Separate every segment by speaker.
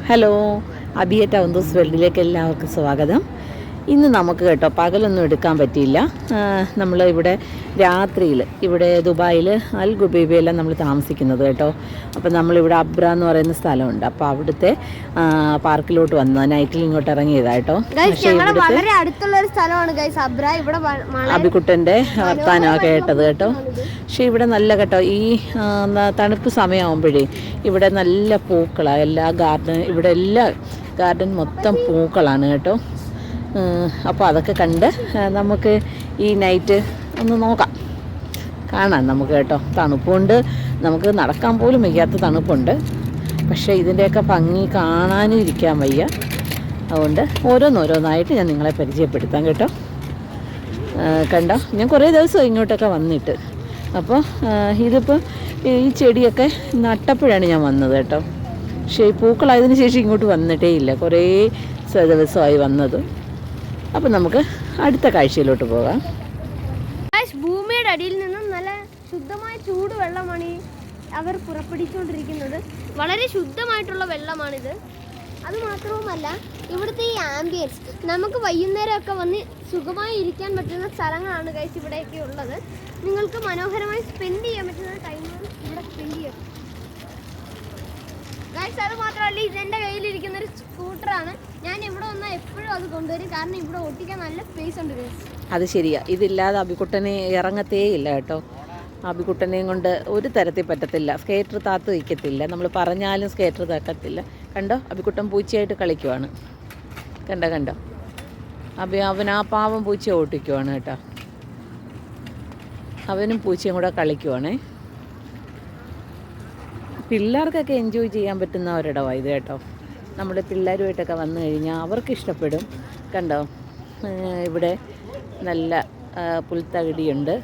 Speaker 1: Hello, അബിയ towns വേൾഡിലേക്ക് എല്ലാവർക്കും സ്വാഗതം. ഇന്ന് നമുക്ക് കേട്ടോ പകലൊന്നും എടുക്കാൻ പറ്റിയില്ല. നമ്മൾ ഇവിടെ രാത്രിയിൽ ഇവിടെ ദുബായിൽ അൽ ഗുബൈബയിലാണ് നമ്മൾ താമസിക്കുന്നത് കേട്ടോ. അപ്പോൾ നമ്മളിവിടെ അബ്ര എന്ന് പറയുന്ന സ്ഥലമുണ്ട്. അപ്പോൾ അവിടുത്തെ പാർക്കിലോട്ട് വന്നു നൈറ്റിൽ ഇങ്ങോട്ട് ഇറങ്ങിയതാണ് കേട്ടോ.
Speaker 2: വളരെ അടുത്തുള്ളൊരു സ്ഥലമാണ് ഗൈസ് അബ്ര. ഇവിടെ
Speaker 1: അബിക്കുട്ടൻ്റെ വർത്താനമൊക്കെ കേട്ടത് കേട്ടോ. പക്ഷേ ഇവിടെ നല്ല കേട്ടോ ഈ തണുപ്പ് സമയമാകുമ്പോഴേ ഇവിടെ നല്ല പൂക്കളാണ്. ഇവിടെ എല്ലാ ഗാർഡൻ മൊത്തം പൂക്കളാണ് കേട്ടോ. അപ്പോൾ അതൊക്കെ കണ്ട് നമുക്ക് ഈ നൈറ്റ് ഒന്ന് കാണാം നമുക്ക് കേട്ടോ. തണുപ്പുണ്ട്, നമുക്ക് നടക്കാൻ പോലും വയ്യാത്ത തണുപ്പുണ്ട്. പക്ഷേ ഇതിൻ്റെയൊക്കെ ഭംഗി കാണാനും ഇരിക്കാൻ വയ്യ. അതുകൊണ്ട് ഓരോന്നോരോന്നായിട്ട് ഞാൻ നിങ്ങളെ പരിചയപ്പെടുത്താം കേട്ടോ. കണ്ടോ, ഞാൻ കുറേ ദിവസം ഇങ്ങോട്ടൊക്കെ വന്നിട്ട്. അപ്പോൾ ഇതിപ്പോൾ ഈ ചെടിയൊക്കെ നട്ടപ്പോഴാണ് ഞാൻ വന്നത് കേട്ടോ. പക്ഷേ ഈ പൂക്കളായതിനു ശേഷം ഇങ്ങോട്ട് വന്നിട്ടേ ഇല്ല, കുറേ ദിവസമായി വന്നത്. അപ്പം നമുക്ക് അടുത്ത കാഴ്ചയിലോട്ട് പോകാം.
Speaker 2: ഭൂമിയുടെ അടിയിൽ നിന്നും നല്ല ശുദ്ധമായ ചൂട് വെള്ളമാണ് അവർ പുറപ്പെടുവിച്ചുകൊണ്ടിരിക്കുന്നത്. വളരെ ശുദ്ധമായിട്ടുള്ള വെള്ളമാണിത്. അതുമാത്രവുമല്ല, ഇവിടുത്തെ ഈ ആംബിയൻസ് നമുക്ക് വൈകുന്നേരമൊക്കെ വന്ന് സുഖമായി ഇരിക്കാൻ പറ്റുന്ന സ്ഥലങ്ങളാണ് ഗൈസ് ഇവിടെയൊക്കെ ഉള്ളത്. നിങ്ങൾക്ക് മനോഹരമായി സ്പെൻഡ് ചെയ്യാൻ പറ്റുന്ന ടൈമുകൾ ഇവിടെ സ്പെൻഡ് ചെയ്യാം ഗൈസ്. അത് മാത്രമല്ല, ഇതെൻ്റെ കയ്യിലിരിക്കുന്ന ഒരു സ്കൂട്ടറാണ്. ഞാൻ ഇവിടെ വന്നാൽ എപ്പോഴും അത് കൊണ്ടുവരും, കാരണം ഇവിടെ ഓട്ടിക്കാൻ നല്ല സ്പേസ് ഉണ്ട് ഗൈസ്.
Speaker 1: അത് ശരിയാ, ഇതില്ലാതെ അബിക്കുട്ടനെ ഇറങ്ങത്തേ ഇല്ല കേട്ടോ. അബിക്കുട്ടനെയും കൊണ്ട് ഒരു തരത്തിൽ പറ്റത്തില്ല. സ്കേറ്റർ താത്ത് വയ്ക്കത്തില്ല, നമ്മൾ പറഞ്ഞാലും സ്കേറ്റർ താക്കത്തില്ല. കണ്ടോ, അബിക്കുട്ടൻ പൂച്ചയായിട്ട് കളിക്കുവാണ്. കണ്ടോ അവൻ ആ പാവം പൂച്ചയെ ഓട്ടിക്കുവാണ് കേട്ടോ. അവനും പൂച്ചയും കൂടെ കളിക്കുവാണേ. പിള്ളേർക്കൊക്കെ എൻജോയ് ചെയ്യാൻ പറ്റുന്ന ഒരിടമാണ് ഇത് കേട്ടോ. നമ്മുടെ പിള്ളേരുമായിട്ടൊക്കെ വന്നു കഴിഞ്ഞാൽ അവർക്ക് ഇഷ്ടപ്പെടും. കണ്ടോ, ഇവിടെ നല്ല പുൽത്തകിടിയുണ്ട്.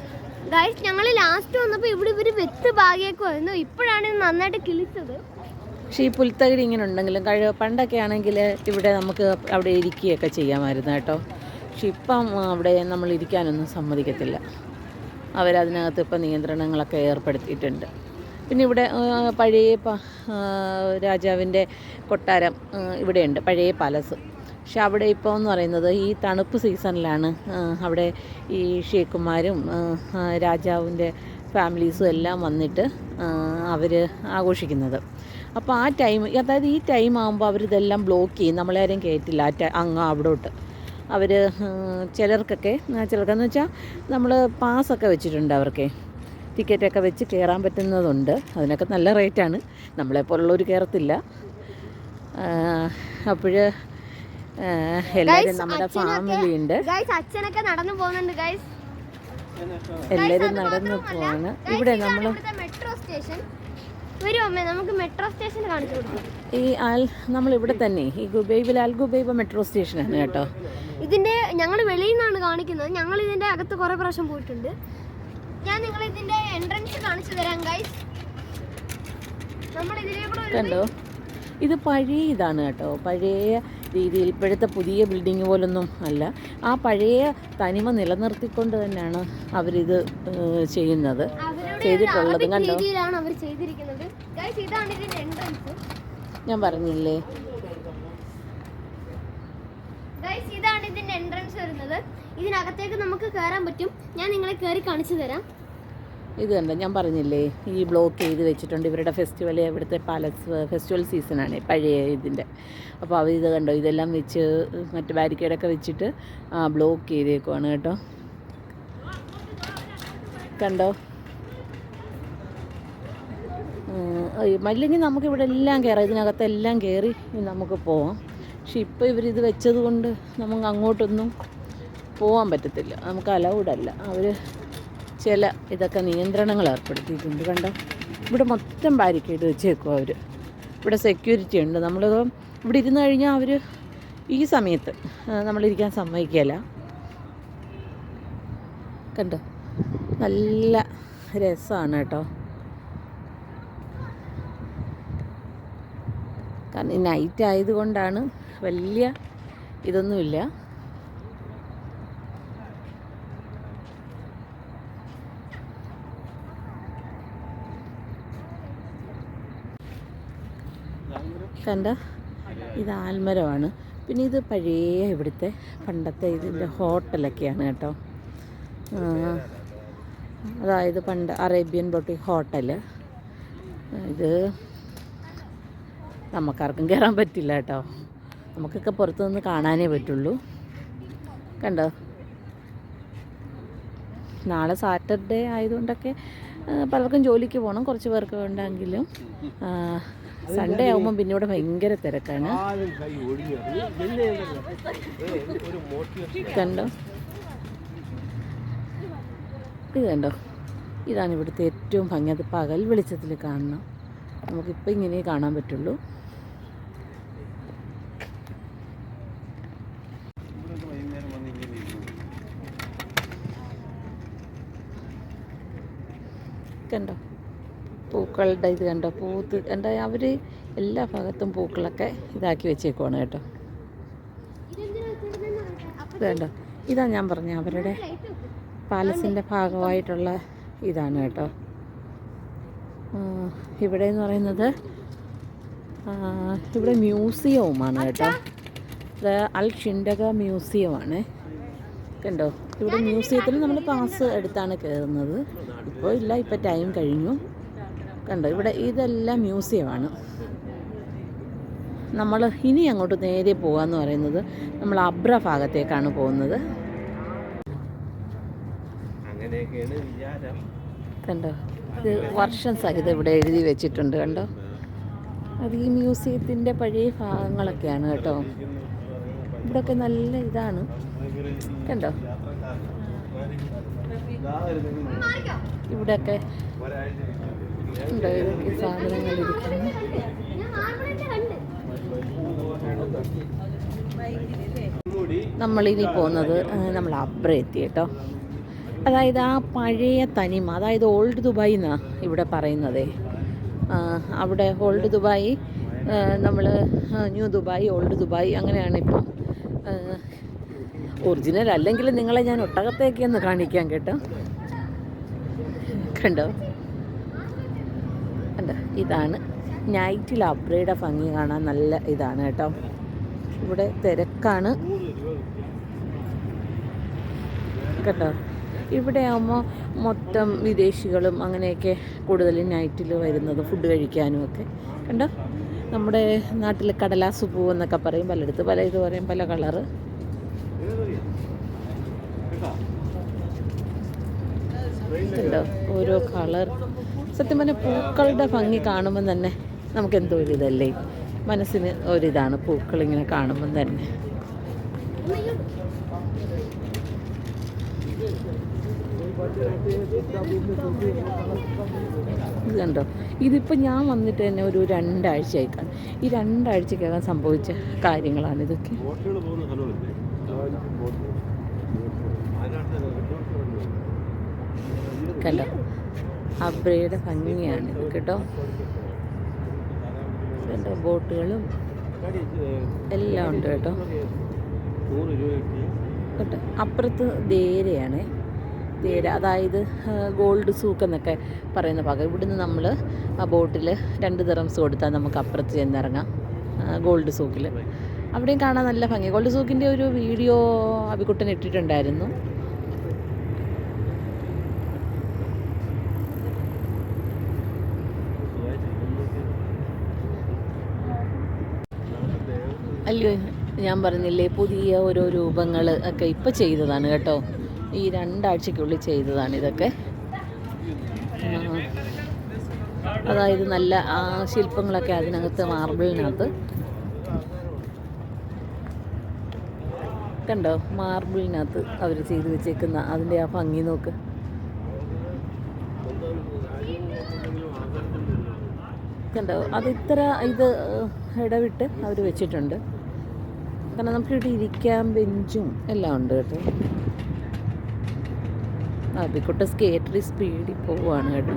Speaker 2: ഞങ്ങൾ ലാസ്റ്റ് വന്നപ്പോൾ ഇവിടെ ഇവർ വെത്ത് ഭാഗ്യമൊക്കെ വന്നു. ഇപ്പോഴാണ് നന്നായിട്ട് കിളിച്ചത്.
Speaker 1: പക്ഷേ ഈ പുൽത്തകിടി ഇങ്ങനെ ഉണ്ടെങ്കിലും പണ്ടൊക്കെ ആണെങ്കിൽ ഇവിടെ നമുക്ക് അവിടെ ഇരിക്കുകയൊക്കെ ചെയ്യാമായിരുന്നു കേട്ടോ. പക്ഷെ ഇപ്പം അവിടെ നമ്മൾ ഇരിക്കാനൊന്നും സമ്മതിക്കത്തില്ല. അവരതിനകത്ത് ഇപ്പം നിയന്ത്രണങ്ങളൊക്കെ ഏർപ്പെടുത്തിയിട്ടുണ്ട്. പിന്നെ ഇവിടെ പഴയ രാജാവിൻ്റെ കൊട്ടാരം ഇവിടെയുണ്ട്, പഴയ പാലസ്. പക്ഷെ അവിടെ ഇപ്പോൾ എന്ന് പറയുന്നത് ഈ തണുപ്പ് സീസണിലാണ് അവിടെ ഈ ഷേഖുമാരും രാജാവിൻ്റെ ഫാമിലീസും എല്ലാം വന്നിട്ട് അവർ ആഘോഷിക്കുന്നത്. അപ്പോൾ ആ ടൈം, അതായത് ഈ ടൈം ആകുമ്പോൾ അവരിതെല്ലാം ബ്ലോക്ക് ചെയ്യും, നമ്മളാരും കയറ്റില്ല അങ്ങ് അവിടോട്ട്. അവർ ചിലർക്കെന്ന് വെച്ചാൽ നമ്മൾ പാസ്സൊക്കെ വെച്ചിട്ടുണ്ട്, അവർക്ക് ടിക്കറ്റൊക്കെ വെച്ച് കയറാൻ പറ്റുന്നതുണ്ട്. അതിനൊക്കെ നല്ല റേറ്റാണ്, നമ്മളെപ്പോലുള്ളവർ കയറത്തില്ല. അപ്പോൾ എല്ലാവരും നമ്മുടെ ഫാമിലി ഉണ്ട്,
Speaker 2: അച്ഛനൊക്കെ നടന്നു പോകുന്നുണ്ട് ഗൈസ്.
Speaker 1: എല്ലാവരും നടന്നു പോവാണ്. ഇവിടെ നമ്മൾ
Speaker 2: മെട്രോ സ്റ്റേഷൻ നമുക്ക് മെട്രോ സ്റ്റേഷൻ കാണിച്ചു കൊടുക്കും.
Speaker 1: നമ്മളിവിടെ തന്നെ ഈ ഗുബൈബിൽ അൽ ഗുബൈബ മെട്രോ സ്റ്റേഷനാണ് കേട്ടോ.
Speaker 2: ഇതിൻ്റെ ഞങ്ങൾ വെളിയിൽ നിന്നാണ് കാണിക്കുന്നത്. ഞങ്ങൾ ഇതിൻ്റെ അകത്ത് കുറേ പ്രാവശ്യം പോയിട്ടുണ്ട്. ഞാൻ നിങ്ങൾ ഇതിൻ്റെ എൻട്രൻസ് കാണിച്ചു തരാം ഗൈസ്.
Speaker 1: കണ്ടോ, ഇത് പഴയ ഇതാണ് കേട്ടോ, പഴയ രീതിയിൽ. ഇപ്പോഴത്തെ പുതിയ ബിൽഡിങ് പോലൊന്നും അല്ല, ആ പഴയ തനിമ നിലനിർത്തിക്കൊണ്ട് തന്നെയാണ് അവരിത് ചെയ്തിട്ടുള്ളത്. കണ്ടോ, ഞാൻ പറഞ്ഞില്ലേ,
Speaker 2: ഇതാണ് ഇതിന്റെ എൻട്രൻസ് വരുന്നത്. ഇതിനകത്തേക്ക് നമുക്ക് കയറാൻ പറ്റും. ഞാൻ നിങ്ങളെ കയറി കാണിച്ചു തരാം.
Speaker 1: ഇത് കണ്ടോ, ഞാൻ പറഞ്ഞില്ലേ ഈ ബ്ലോക്ക് ചെയ്ത് വെച്ചിട്ടുണ്ട്. ഇവരുടെ ഫെസ്റ്റിവൽ, ഇവിടുത്തെ ഫെസ്റ്റിവൽ സീസണാണ് പഴയ ഇതിൻ്റെ. അപ്പോൾ അവർ ഇത് കണ്ടോ, ഇതെല്ലാം വെച്ച് മറ്റ് ബാരിക്കേഡൊക്കെ വെച്ചിട്ട് ബ്ലോക്ക് ചെയ്തേക്കുവാണ് കേട്ടോ. കണ്ടോ, അല്ലെങ്കിൽ നമുക്കിവിടെ എല്ലാം കയറാം, ഇതിനകത്തെല്ലാം കയറി നമുക്ക് പോവാം. പക്ഷെ ഇപ്പോൾ ഇവരിത് വെച്ചത് കൊണ്ട് നമുക്ക് അങ്ങോട്ടൊന്നും പോകാൻ പറ്റത്തില്ല, നമുക്ക് അലൗഡല്ല. അവർ ചില ഇതൊക്കെ നിയന്ത്രണങ്ങൾ ഏർപ്പെടുത്തിയിട്ടുണ്ട്. കണ്ടോ, ഇവിടെ മൊത്തം ബാരിക്കേഡ് വെച്ചേക്കും അവർ. ഇവിടെ സെക്യൂരിറ്റി ഉണ്ട്. നമ്മൾ ഇവിടെ ഇരുന്ന് കഴിഞ്ഞാൽ അവർ ഈ സമയത്ത് നമ്മളിരിക്കാൻ സമ്മതിക്കില്ല. കണ്ടോ, നല്ല രസമാണ് കേട്ടോ. കാരണം ഈ നൈറ്റ് ആയതുകൊണ്ടാണ് വലിയ ഇതൊന്നുമില്ല. കണ്ട ഇത് ആൽമരമാണ്. പിന്നെ ഇത് പഴയ ഇവിടുത്തെ പണ്ടത്തെ ഇതിൻ്റെ ഹോട്ടലൊക്കെയാണ് കേട്ടോ. അതായത് പണ്ട് അറേബ്യൻ ബൊട്ടിക് ഹോട്ടൽ. ഇത് നമുക്കാർക്കും കയറാൻ പറ്റില്ല കേട്ടോ, നമുക്കൊക്കെ പുറത്തു നിന്ന് കാണാനേ പറ്റുള്ളൂ. കണ്ടോ, നാളെ സാറ്റർഡേ ആയതുകൊണ്ടൊക്കെ പലർക്കും ജോലിക്ക് പോകണം, കുറച്ച് പേർക്ക് ഉണ്ടെങ്കിലും സൺഡേ ആകുമ്പം പിന്നെ ഇവിടെ ഭയങ്കര തിരക്കാണ്. കണ്ടോ, ഇത് കണ്ടോ, ഇതാണ് ഇവിടുത്തെ ഏറ്റവും ഭംഗി. അത് പകൽ വെളിച്ചത്തിൽ കാണണം, നമുക്കിപ്പോൾ ഇങ്ങനെ കാണാൻ പറ്റുള്ളൂ. കണ്ടോ പൂക്കളുടെ ഇത് കണ്ടോ, പൂത്ത് കണ്ടോ, അവർ എല്ലാ ഭാഗത്തും പൂക്കളൊക്കെ ഇതാക്കി വെച്ചേക്കുവാണ് കേട്ടോ. ഇത് കണ്ടോ, ഇതാ ഞാൻ പറഞ്ഞ അവരുടെ പാലസിൻ്റെ ഭാഗമായിട്ടുള്ള ഇതാണ് കേട്ടോ. ഇവിടെ എന്ന് പറയുന്നത് ഇവിടെ മ്യൂസിയവുമാണ് കേട്ടോ. ഇത് അൽ ഷിൻഡക മ്യൂസിയമാണ്. കണ്ടോ, ഇവിടെ മ്യൂസിയത്തിൽ നമ്മൾ പാസ് എടുത്താണ് കയറുന്നത്. ഇപ്പോൾ ഇല്ല, ഇപ്പോൾ ടൈം കഴിഞ്ഞു. കണ്ടോ, ഇവിടെ ഇതെല്ലാം മ്യൂസിയമാണ്. നമ്മൾ ഇനി അങ്ങോട്ട് നേരെ പോകാമെന്ന് പറയുന്നത് നമ്മൾ അബ്ര ഭാഗത്തേക്കാണ് പോകുന്നത്. കണ്ടോ, ഇത് വർഷം സഹിതം ഇവിടെ എഴുതി വെച്ചിട്ടുണ്ട്. കണ്ടോ, അത് ഈ മ്യൂസിയത്തിൻ്റെ പഴയ ഭാഗങ്ങളൊക്കെയാണ് കേട്ടോ. ഇവിടെയൊക്കെ നല്ല ഇതാണ്. കണ്ടോ, ഇവിടെയൊക്കെ ഉണ്ടോ ഇതൊക്കെ സാധനങ്ങൾ ഇരിക്കുന്നു. നമ്മളിനി പോകുന്നത് നമ്മൾ അബ്ര എത്തി കേട്ടോ. അതായത് ആ പഴയ തനിമ, അതായത് ഓൾഡ് ദുബായ് എന്നാണ് ഇവിടെ പറയുന്നതേ. അവിടെ ഓൾഡ് ദുബായ്, നമ്മൾ ന്യൂ ദുബായ്, ഓൾഡ് ദുബായ് അങ്ങനെയാണ് ഇപ്പം. ഒറിജിനൽ അല്ലെങ്കിൽ നിങ്ങളെ ഞാൻ ഒട്ടകത്തേക്ക് ഒന്ന് കാണിക്കാം കേട്ടോ. കണ്ടോ, കണ്ടോ, ഇതാണ് നൈറ്റിൽ അബ്രയുടെ ഭംഗി കാണാൻ നല്ല ഇതാണ് കേട്ടോ. ഇവിടെ തിരക്കാണ് കേട്ടോ. ഇവിടെ ആകുമ്പോൾ മൊത്തം വിദേശികളും അങ്ങനെയൊക്കെ കൂടുതലും നൈറ്റിൽ വരുന്നത് ഫുഡ് കഴിക്കാനും ഒക്കെ. കണ്ടോ, നമ്മുടെ നാട്ടിൽ കടലാസ് പൂവ് എന്നൊക്കെ പറയും, പലയിടത്ത് പല ഇത് പറയും, പല കളറ്. കണ്ടോ, ഓരോ കളർ. സത്യം പറഞ്ഞാൽ പൂക്കളുടെ ഭംഗി കാണുമ്പം തന്നെ നമുക്ക് എന്തോ ഒരു ഇതല്ലേ, മനസ്സിന് ഒരിതാണ് പൂക്കളിങ്ങനെ കാണുമ്പം തന്നെ. ഇത് കണ്ടോ, ഇതിപ്പോൾ ഞാൻ വന്നിട്ട് തന്നെ ഒരു 2 ആഴ്ചയായി കാണും. ഈ 2 ആഴ്ചക്കകം സംഭവിച്ച കാര്യങ്ങളാണ് ഇതൊക്കെ. കണ്ടോ, അബ്രയുടെ ഭംഗിയാണ് ഇത് കേട്ടോ. കണ്ടോ, ബോട്ടുകളും എല്ലാം ഉണ്ട് കേട്ടോ. കേട്ടോ, അപ്പുറത്ത് ദേരയാണ്. ദേര അതായത് ഗോൾഡ് സൂക്ക് എന്നൊക്കെ പറയുന്ന ഭാഗം. ഇവിടുന്ന് നമ്മൾ ആ ബോട്ടിൽ 2 ദിറംസ് കൊടുത്താൽ നമുക്ക് അപ്പുറത്ത് ചെന്നിറങ്ങാം ഗോൾഡ് സൂക്കിൽ. അവിടെയും കാണാൻ നല്ല ഭംഗി. ഗോൾഡ് സൂക്കിൻ്റെ ഒരു വീഡിയോ അബിക്കുട്ടൻ ഇട്ടിട്ടുണ്ടായിരുന്നു. അല്ലയോ, ഞാൻ പറഞ്ഞില്ലേ പുതിയ ഓരോ രൂപങ്ങൾ ഒക്കെ ഇപ്പോൾ ചെയ്തതാണ് കേട്ടോ. ഈ 2 ആഴ്ചയ്ക്കുള്ളിൽ ചെയ്തതാണ് ഇതൊക്കെ. അതായത് നല്ല ആ ശില്പങ്ങളൊക്കെ അതിനകത്ത് മാർബിളിനകത്ത് കണ്ടോ, മാർബിളിനകത്ത് അവർ ചെയ്ത് വെച്ചേക്കുന്ന അതിൻ്റെ ആ ഭംഗി നോക്ക്. കണ്ടോ, അത് ഇത്ര ഇത് ഇടവിട്ട് അവർ വെച്ചിട്ടുണ്ട്. കാരണം നമുക്കിവിടെ ഇരിക്കാൻ ബെഞ്ചും എല്ലാം ഉണ്ട് കേട്ടോ. അബിക്കുട്ട സ്കേറ്ററി സ്പീഡിൽ പോവുകയാണ് കേട്ടോ.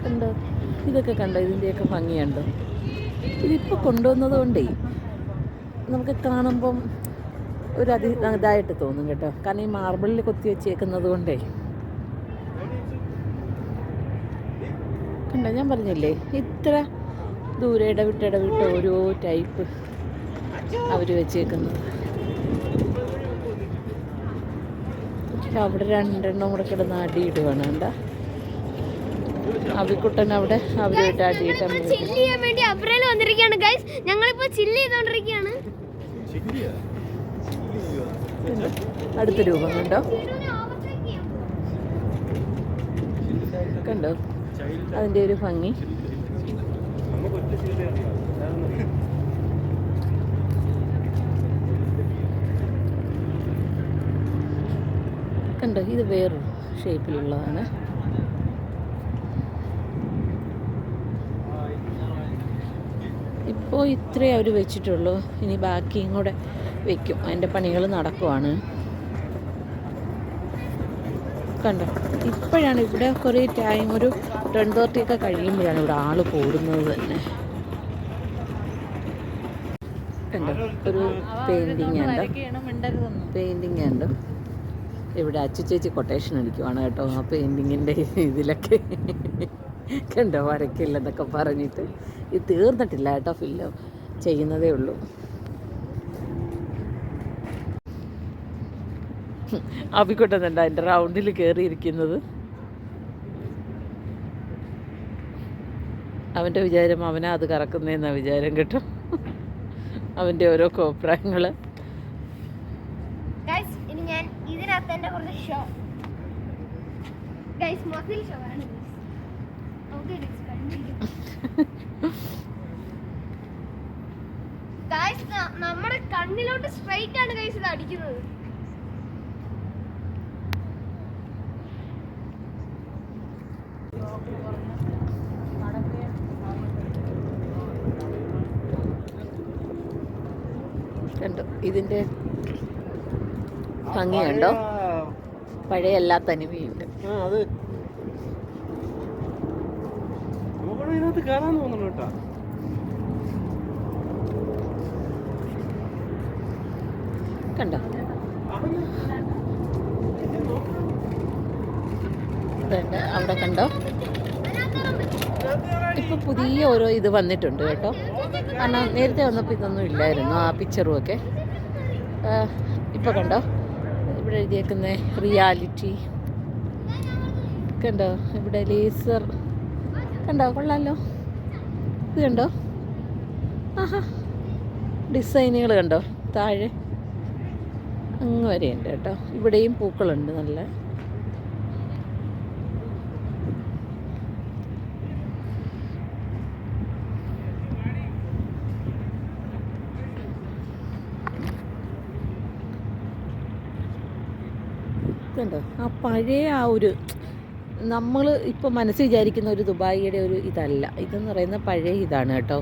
Speaker 1: കണ്ടോ, ഇതൊക്കെ കണ്ടോ, ഇതിൻ്റെയൊക്കെ ഭംഗിയുണ്ടോ. ഇതിപ്പോൾ കൊണ്ടുവന്നത് കൊണ്ടേ നമുക്ക് കാണുമ്പം ഒരു ഇതായിട്ട് തോന്നും കേട്ടോ. കാരണം ഈ മാർബിളിൽ കൊത്തി വെച്ചേക്കുന്നത് കൊണ്ടേ. കണ്ടോ, ഞാൻ പറഞ്ഞില്ലേ ഇത്ര ദൂരെ ഇടവിട്ട് ഓരോ ടൈപ്പ് അവർ വെച്ചേക്കുന്നത്. അവിടെ രണ്ടെണ്ണം കൂടെ കിടന്ന് അടിയിടുവാണ്. എന്താ അവിക്കുട്ടൻ അവിടെ അവരുമായിട്ട് അടിയിട്ടാൻ
Speaker 2: വേണ്ടി അബ്രയിൽ വന്നിരിക്കുകയാണ് ഗൈസ്. ഞങ്ങളിപ്പോ ചില്ല് ചെയ്തോണ്ടിരിക്കുകയാണ്.
Speaker 1: അടുത്ത രൂപം കണ്ടോ കണ്ടോ അതിൻ്റെ ഒരു ഭംഗി. കണ്ടോ ഇത് വേറൊരു ഷേപ്പിലുള്ളതാണ്. ഇപ്പോൾ ഇത്രേ അവർ വെച്ചിട്ടുള്ളൂ. ഇനി ബാക്കിയും കൂടെ വെക്കും. അതിൻ്റെ പണികൾ നടക്കുവാണ്. കണ്ടോ ഇപ്പോഴാണ് ഇവിടെ കുറേ ടൈം ഒരു 10:30 ഒക്കെ കഴിയുമ്പോഴാണ് ഇവിടെ ആൾ കൂടുന്നത് തന്നെ. കണ്ടോ ഒരു പെയിൻറ്റിങ് ഉണ്ട്. ഇവിടെ അച്ചുചേച്ചി കൊട്ടേഷൻ അടിക്കുവാണ് കേട്ടോ ആ പെയിൻറ്റിങ്ങിൻ്റെ ഇതിലൊക്കെ. കണ്ടോ വരയ്ക്കില്ലെന്നൊക്കെ പറഞ്ഞിട്ട്. ഇത് തീർന്നിട്ടില്ല കേട്ടോ, ഫില്ല് ചെയ്യുന്നതേ ഉള്ളൂ. അഭിക്കൊട്ടുന്നുണ്ട് അതിൻ്റെ റൗണ്ടിൽ കയറിയിരിക്കുന്നത്. അവൻ്റെ വിചാരം അവനാ അത് കറക്കുന്നതെന്നാണ് വിചാരം കേട്ടോ. അവൻ്റെ ഓരോ കോപ്രായങ്ങൾ.
Speaker 2: ഇനി ഞാൻ ഇതിനകത്ത് എൻ്റെ കുറച്ച് ഷോ മസിൽ ഷോ ആണ്. നമ്മുടെ കണ്ണിലോട്ട് സ്ട്രൈറ്റ് ആണ് ഗൈസ് ഇത് അടിക്കുന്നത്.
Speaker 1: കണ്ടോ ഇതിൻ്റെ ഭംഗിയുണ്ടോ? പഴയ എല്ലാ തനിമയുണ്ട്. കണ്ടോ അവിടെ കണ്ടോ ഇപ്പൊ പുതിയ ഓരോ ഇത് വന്നിട്ടുണ്ട് കേട്ടോ. കാരണം നേരത്തെ വന്നപ്പോൾ ഇതൊന്നും ഇല്ലായിരുന്നു ആ പിക്ചറും ഒക്കെ. ഇപ്പൊ കണ്ടോ ഇവിടെ എഴുതിയേക്കുന്ന റിയാലിറ്റി കണ്ടോ. ഇവിടെ ലേസർ കണ്ടോ, കൊള്ളാലോ. ഇത് കണ്ടോ, ആഹാ ഡിസൈനുകൾ കണ്ടോ താഴെ അങ്ങ് വരെയുണ്ട് കേട്ടോ. ഇവിടെയും പൂക്കളുണ്ട് നല്ല. കണ്ടോ ആ പഴയ ആ ഒരു നമ്മൾ ഇപ്പോൾ മനസ്സിൽ വിചാരിക്കുന്ന ഒരു ദുബായിയുടെ ഒരു ഇതല്ല. ഇതെന്ന് പറയുന്ന പഴയ ഇതാണ് കേട്ടോ.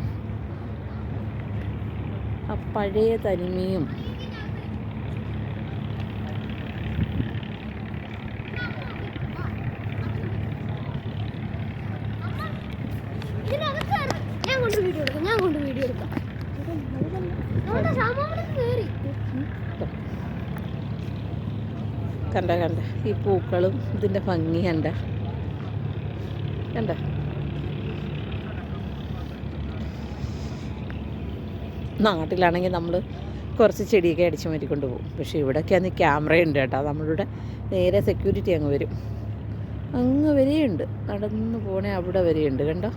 Speaker 1: ആ പഴയ തനിമയും
Speaker 2: ഞാൻ കൊണ്ട് വീഡിയോ എടുക്കാം.
Speaker 1: കണ്ട ഈ പൂക്കളും ഇതിൻ്റെ ഭംഗി കണ്ട. നാട്ടിലാണെങ്കിൽ നമ്മൾ കുറച്ച് ചെടിയൊക്കെ അടിച്ചു മാറ്റിക്കൊണ്ട് പോകും. പക്ഷേ ഇവിടെയൊക്കെയാണ് ക്യാമറയുണ്ട് കേട്ടോ. നമ്മളുടെ നേരെ സെക്യൂരിറ്റി അങ്ങ് വരും. അങ്ങ് വരെയുണ്ട്, നടന്നു പോണേ അവിടെ വരെയുണ്ട്. കണ്ടോ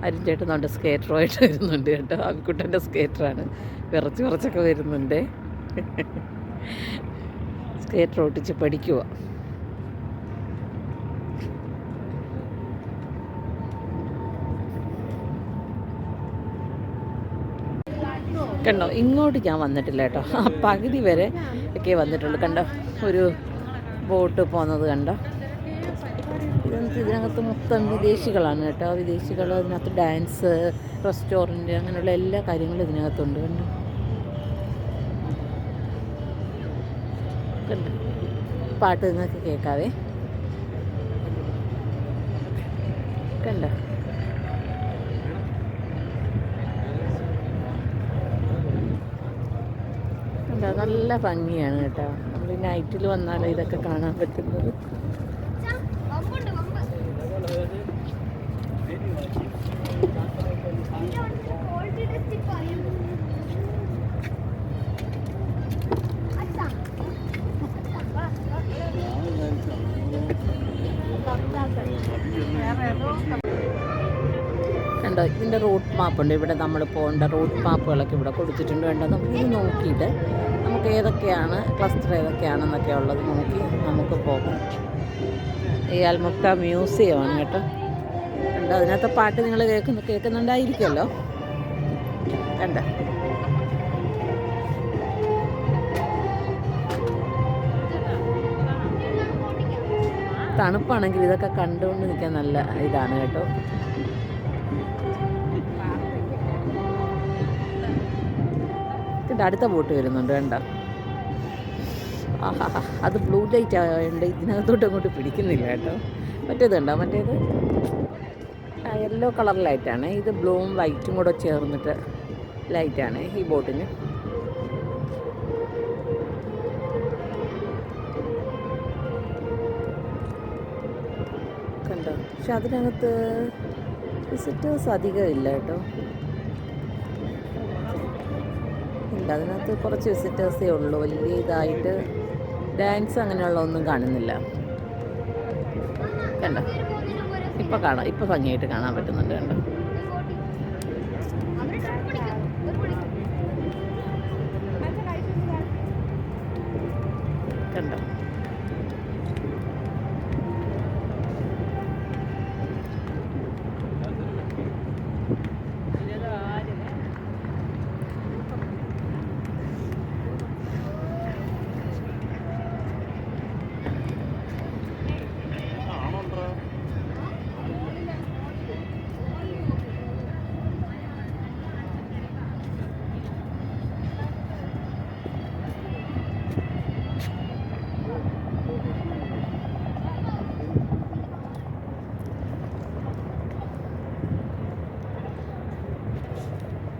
Speaker 1: അരിഞ്ചേട്ടനുണ്ട്, സ്കേറ്ററുമായിട്ട് വരുന്നുണ്ട് കേട്ടോ. അവിക്കുട്ടൻ്റെ സ്കേറ്ററാണ്. കുറച്ചൊക്കെ വരുന്നുണ്ട്. സ്കേറ്റർ ഓട്ടിച്ച് പഠിക്കുക. കണ്ടോ ഇങ്ങോട്ട് ഞാൻ വന്നിട്ടില്ല കേട്ടോ. ആ പകുതി വരെ ഒക്കെ വന്നിട്ടുള്ളൂ. കണ്ടോ ഒരു ബോട്ട് പോകുന്നത് കണ്ടോ. ഇതിനകത്ത് മൊത്തം വിദേശികളാണ് കേട്ടോ. വിദേശികൾ ഇതിനകത്ത് ഡാൻസ്, റെസ്റ്റോറൻറ്റ് അങ്ങനെയുള്ള എല്ലാ കാര്യങ്ങളും ഇതിനകത്തുണ്ട്. കണ്ടോ പാട്ട് നിങ്ങൾക്ക് കേൾക്കാവേ. കണ്ടോ നല്ല ഭംഗിയാണ് കേട്ടോ. നമ്മൾ നൈറ്റിൽ വന്നാലും ഇതൊക്കെ കാണാൻ പറ്റുന്നത്. കണ്ടോ, ഇതിൻ്റെ റൂട്ട് മാപ്പുണ്ട്. ഇവിടെ നമ്മൾ പോകേണ്ട റൂട്ട് മാപ്പുകളൊക്കെ ഇവിടെ കൊടുത്തിട്ടുണ്ട്. വേണ്ട നമുക്ക് ഇത് നോക്കിയിട്ട് നമുക്ക് ഏതൊക്കെയാണ് ക്ലസ്റ്റർ ഏതൊക്കെയാണെന്നൊക്കെ ഉള്ളത് നോക്കി നമുക്ക് പോകാം. ഈ അൽമുക്ത മ്യൂസിയമാണ് കേട്ടോ. കണ്ടോ, അതിനകത്ത് പാട്ട് നിങ്ങൾ കേൾക്കുന്നുണ്ടായിരിക്കുമല്ലോ. കണ്ട തണുപ്പാണെങ്കിൽ ഇതൊക്കെ കണ്ടുകൊണ്ട് നിൽക്കാൻ നല്ല ഇതാണ് കേട്ടോ. അടുത്ത ബോട്ട് വരുന്നുണ്ട് കണ്ട. ആഹാ, അത് ബ്ലൂ ലൈറ്റ് ആയതുകൊണ്ട് ഇതിനകത്തോട്ട് അങ്ങോട്ട് പിടിക്കുന്നില്ല കേട്ടോ. മറ്റേത് കണ്ടോ, മറ്റേത് യെല്ലോ കളർ ലൈറ്റാണ്. ഇത് ബ്ലൂവും വൈറ്റും കൂടെ ചേർന്നിട്ട് ലൈറ്റാണ് ഈ ബോട്ടിന്. കണ്ടോ, പക്ഷെ അതിനകത്ത് വിസിറ്റേഴ്സ് അധികം ഇല്ല കേട്ടോ. ഇല്ല, അതിനകത്ത് കുറച്ച് വിസിറ്റേഴ്സേ ഉള്ളൂ. വലിയ ഇതായിട്ട് ഡാൻസ് അങ്ങനെയുള്ള ഒന്നും കാണുന്നില്ല. കണ്ടോ, ഇപ്പം കാണാം, ഇപ്പം ഭംഗിയായിട്ട് കാണാൻ പറ്റുന്നുണ്ട്. കണ്ടോ, കണ്ടോ.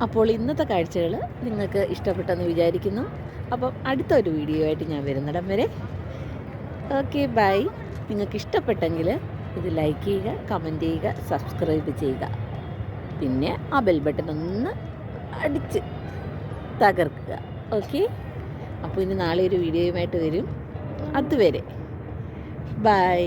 Speaker 1: അപ്പോൾ ഇന്നത്തെ കാഴ്ചകൾ നിങ്ങൾക്ക് ഇഷ്ടപ്പെട്ടെന്ന് വിചാരിക്കുന്നു. അപ്പം അടുത്തൊരു വീഡിയോ ആയിട്ട് ഞാൻ വരുന്നിടം വരെ ഓക്കെ, ബൈ. നിങ്ങൾക്ക് ഇഷ്ടപ്പെട്ടെങ്കിൽ ഇത് ലൈക്ക് ചെയ്യുക, കമൻറ്റ് ചെയ്യുക, സബ്സ്ക്രൈബ് ചെയ്യുക. പിന്നെ ആ ബെൽ ബട്ടൺ ഒന്ന് അടിച്ച് തകർക്കുക. ഓക്കെ, അപ്പോൾ ഇനി നാളെ ഒരു വീഡിയോയുമായിട്ട് വരും. അതുവരെ ബൈ.